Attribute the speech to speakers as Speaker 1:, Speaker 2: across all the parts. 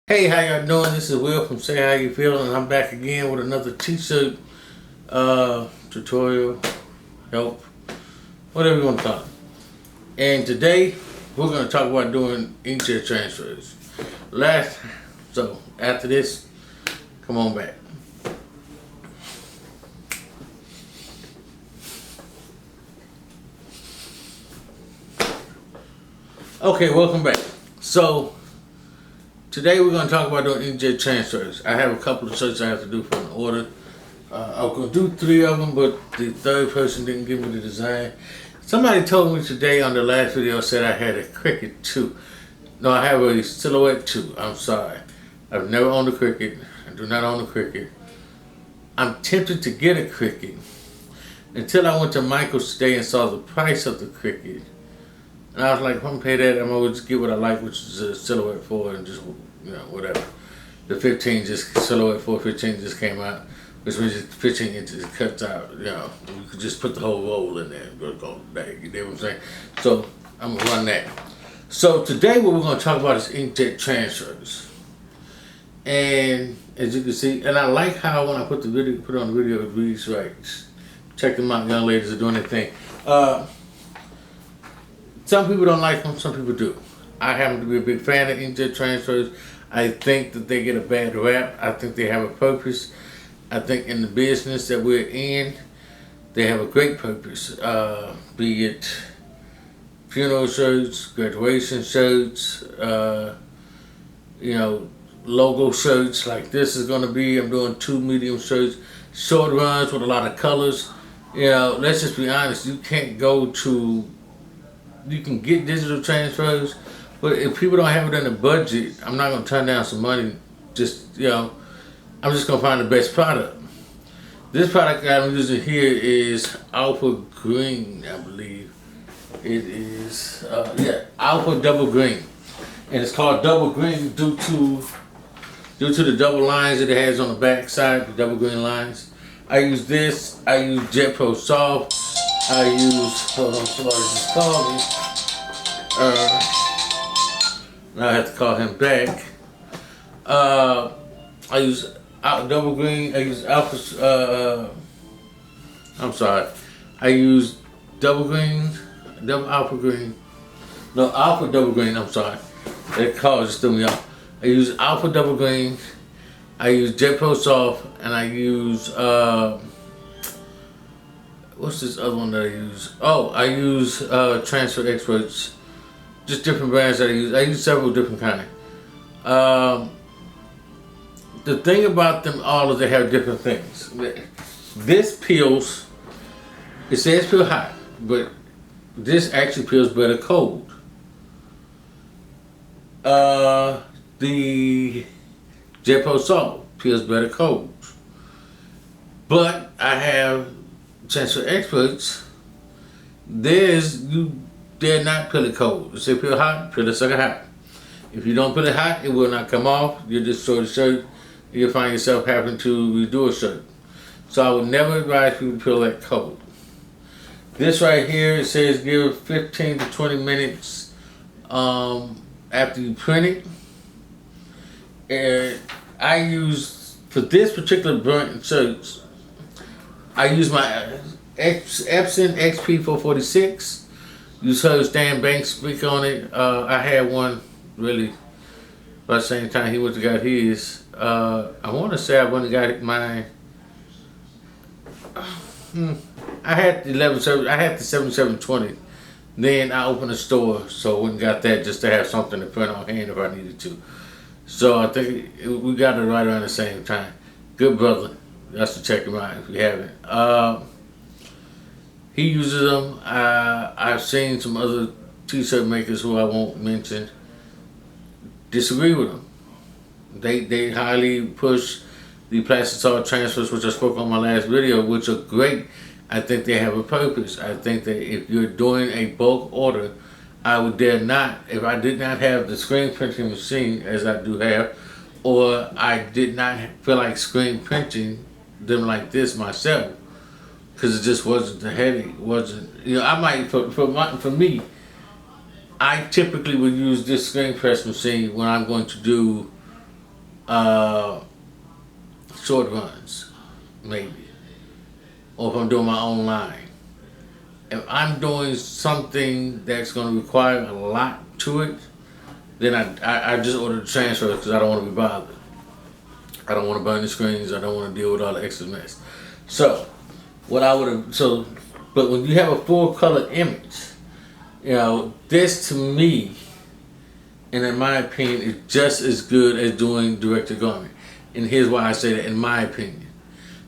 Speaker 1: Hey, how y'all doing? This is Will from Say How You Feeling, and I'm back again with another t-shirt tutorial, help, whatever you want to call it. And today we're going to talk about doing inkjet transfers. So after this, come on back. Okay, welcome back. So today we're going to talk about doing inkjet transfers. I have a couple of shirts I have to do for an order. I was going to do 3 of them, but the third person didn't give me the design. Somebody told me today on the last video said I had a Cricut 2. No, I have a Silhouette 2. I'm sorry. I've never owned a Cricut. I do not own a Cricut. I'm tempted to get a Cricut until I went to Michael's today and saw the price of the Cricut. And I was like, if I'm gonna pay that, I'm gonna just get what I like, which is a Silhouette 4 and just, whatever. The Silhouette 4 15 just came out, which means 15 inches, it cuts out, you could just put the whole roll in there and go back, you know what I'm saying? So, I'm gonna run that. So, today what we're gonna talk about is inkjet transfers. And, as you can see, and I like how when I put it on the video, it reads right. Check them out, young ladies are doing their thing. Some people don't like them, some people do. I happen to be a big fan of inkjet transfers. I think that they get a bad rap. I think they have a purpose. I think in the business that we're in, they have a great purpose. Be it funeral shirts, graduation shirts, logo shirts like this is gonna be. I'm doing 2 medium shirts, short runs with a lot of colors. Let's just be honest, you can get digital transfers, but if people don't have it in the budget, I'm not going to turn down some money. I'm just going to find the best product. This product that I'm using here is Alpha Green, I believe. It is, Alpha Double Green. And it's called Double Green due to the double lines that it has on the back side, the double green lines. I use this, I use Jet Pro Soft. Hold on, somebody just called me. Now I have to call him back. I use Double Green, I use Alpha, I use Alpha Double Green, I'm sorry. That call just threw me off. I use Alpha Double Green, I use Jet Pro Soft, and I use, what's this other one that I use? Oh, I use Transfer Experts. Just different brands that I use. I use several different kinds. The thing about them all is they have different things. This peels, it says peel hot, but this actually peels better cold. The Jet Pro Soft peels better cold. But I have Transfer Experts, they're not peel it cold. If they peel hot, peel it sucker hot. If you don't peel it hot, it will not come off. You'll destroy the shirt. You'll find yourself having to redo a shirt. So I would never advise people to peel that cold. This right here, it says give 15 to 20 minutes after you print it. And I use, for this particular brand shirts, I use my Epson XP446. You heard Stan Banks speak on it. I had one really about the same time he went to got his. I want to say I went and got mine. I had the 7720. Then I opened a store, so I went and got that just to have something to print on hand if I needed to. So I think we got it right around the same time. Good brother. That's to check him out if you haven't. He uses them. I've seen some other t-shirt makers who I won't mention disagree with them. They highly push the plastic salt transfers, which I spoke on my last video, which are great. I think they have a purpose. I think that if you're doing a bulk order, I would dare not, if I did not have the screen printing machine, as I do have, or I did not feel like screen printing them like this myself, because it just wasn't the headache. I might, for me, I typically would use this screen press machine when I'm going to do uh, short runs, maybe, or if I'm doing my own line. If I'm doing something that's going to require a lot to it, then I just order the transfer because I don't want to be bothered. I don't want to burn the screens. I don't want to deal with all the extra mess. So, what I would have, but when you have a full color image, this to me, and in my opinion, is just as good as doing direct to garment. And here's why I say that, in my opinion.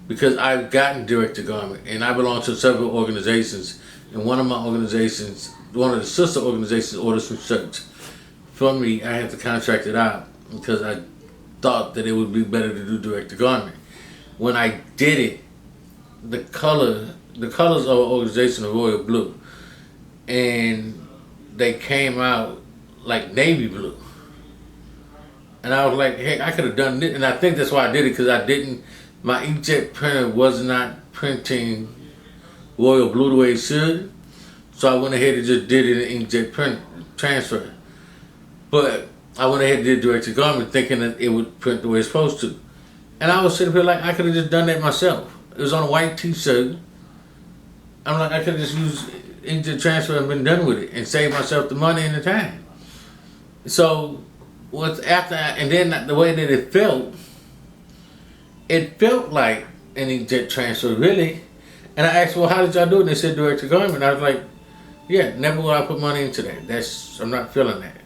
Speaker 1: Because I've gotten direct to garment, and I belong to several organizations, and one of my organizations, one of the sister organizations, orders some shirts from me. I had to contract it out because I thought that it would be better to do direct to garment. When I did it, the colors of our organization are royal blue, and they came out like navy blue. And I was like, hey, I could have done it, and I think that's why I did it, because my Inkjet printer was not printing royal blue the way it should, so I went ahead and just did it in Inkjet print transfer. But I went ahead and did direct to garment thinking that it would print the way it's supposed to. And I was sitting here like, I could have just done that myself. It was on a white t-shirt. I'm like, I could have just used Inkjet transfer and been done with it and saved myself the money and the time. So, and then the way that it felt like an Inkjet transfer, really. And I asked, well, how did y'all do it? And they said direct to garment. I was like, yeah, never will I put money into that. I'm not feeling that.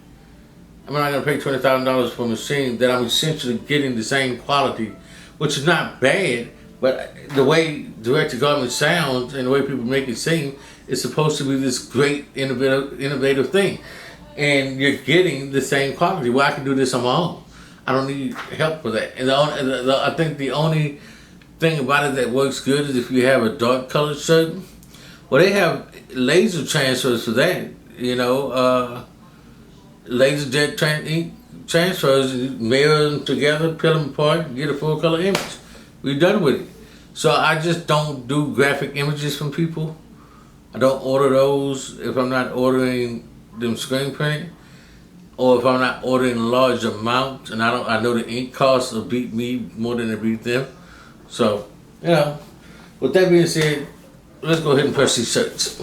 Speaker 1: I'm not going to pay $20,000 for a machine that I'm essentially getting the same quality, which is not bad, but the way direct to garment sounds and the way people make it seem, it's supposed to be this great innovative thing. And you're getting the same quality. Well, I can do this on my own. I don't need help with that. And I think the only thing about it that works good is if you have a dark colored shirt. Well, they have laser transfers for that, laser jet ink transfers, mirror them together, peel them apart, get a full color image. We're done with it. So I just don't do graphic images from people. I don't order those if I'm not ordering them screen printed, or if I'm not ordering large amounts, and I know the ink costs will beat me more than it beat them. So, with that being said, let's go ahead and press these shirts.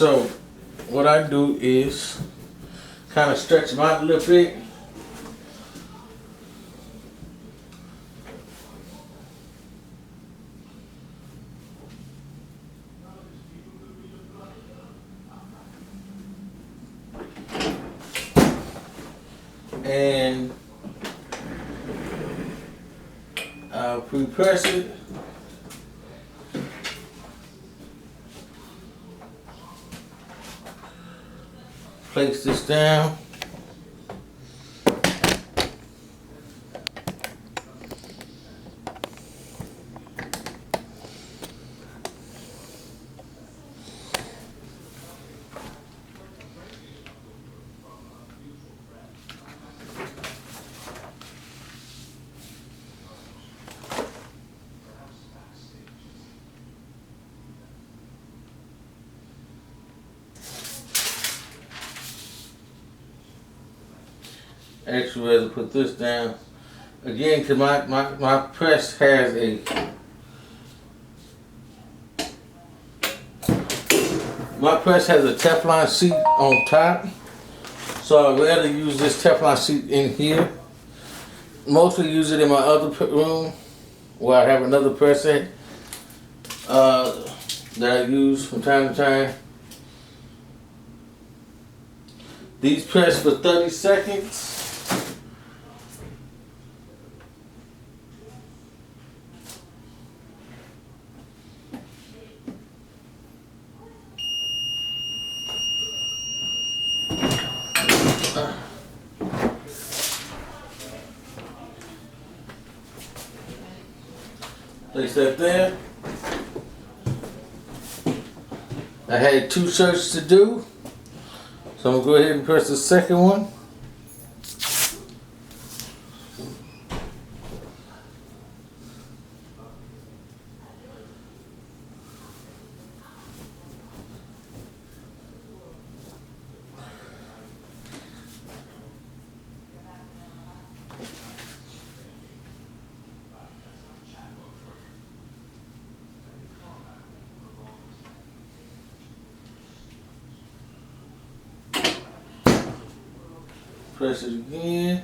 Speaker 1: So, what I do is kind of stretch them out a little bit. And I'll pre-press it. Place this down. Actually, rather put this down again, because my press has a Teflon seat on top, so I'd rather use this Teflon seat in here. Mostly use it in my other room where I have another press set that I use from time to time. These press for 30 seconds. Place that there. I had 2 shirts to do, so I'm gonna go ahead and press the second one. Press it again.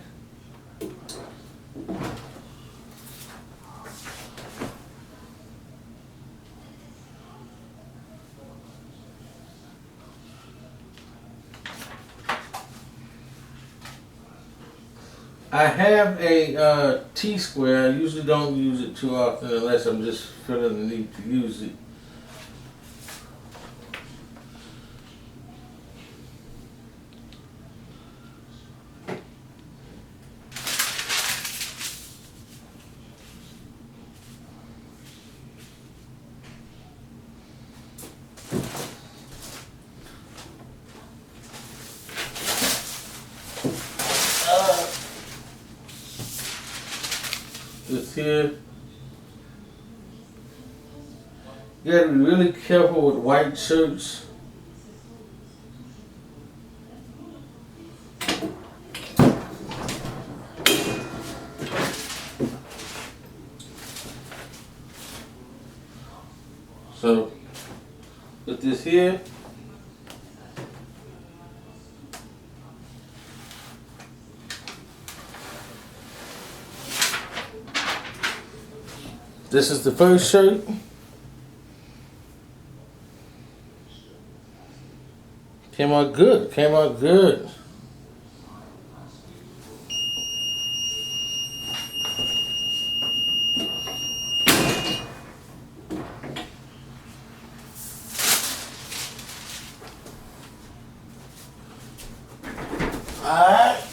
Speaker 1: I have a T-square. I usually don't use it too often unless I'm just feeling the need to use it. This here. You gotta be really careful with white shirts. So, with this here, this is the first shirt. Came out good, came out good. Alright.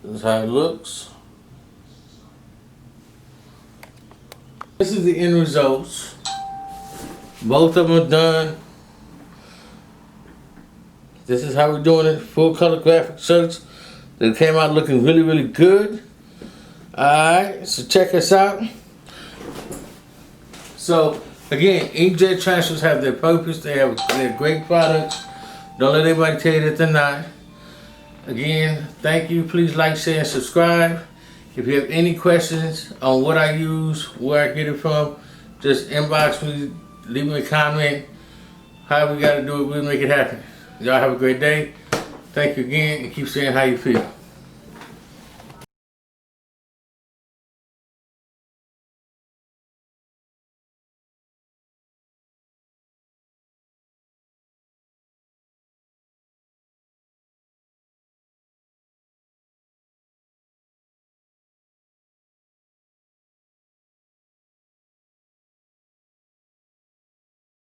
Speaker 1: This is how it looks. This is the end results. Both of them are done. This is how we're doing it. Full color graphic shirts. They came out looking really, really good. Alright, so check us out. So again, Inkjet transfers have their purpose. They're great products. Don't let anybody tell you that they're not. Again, thank you. Please like, share, and subscribe. If you have any questions on what I use, where I get it from, just inbox me, leave me a comment. However we got to do it, we'll make it happen. Y'all have a great day. Thank you again, and keep saying how you feel.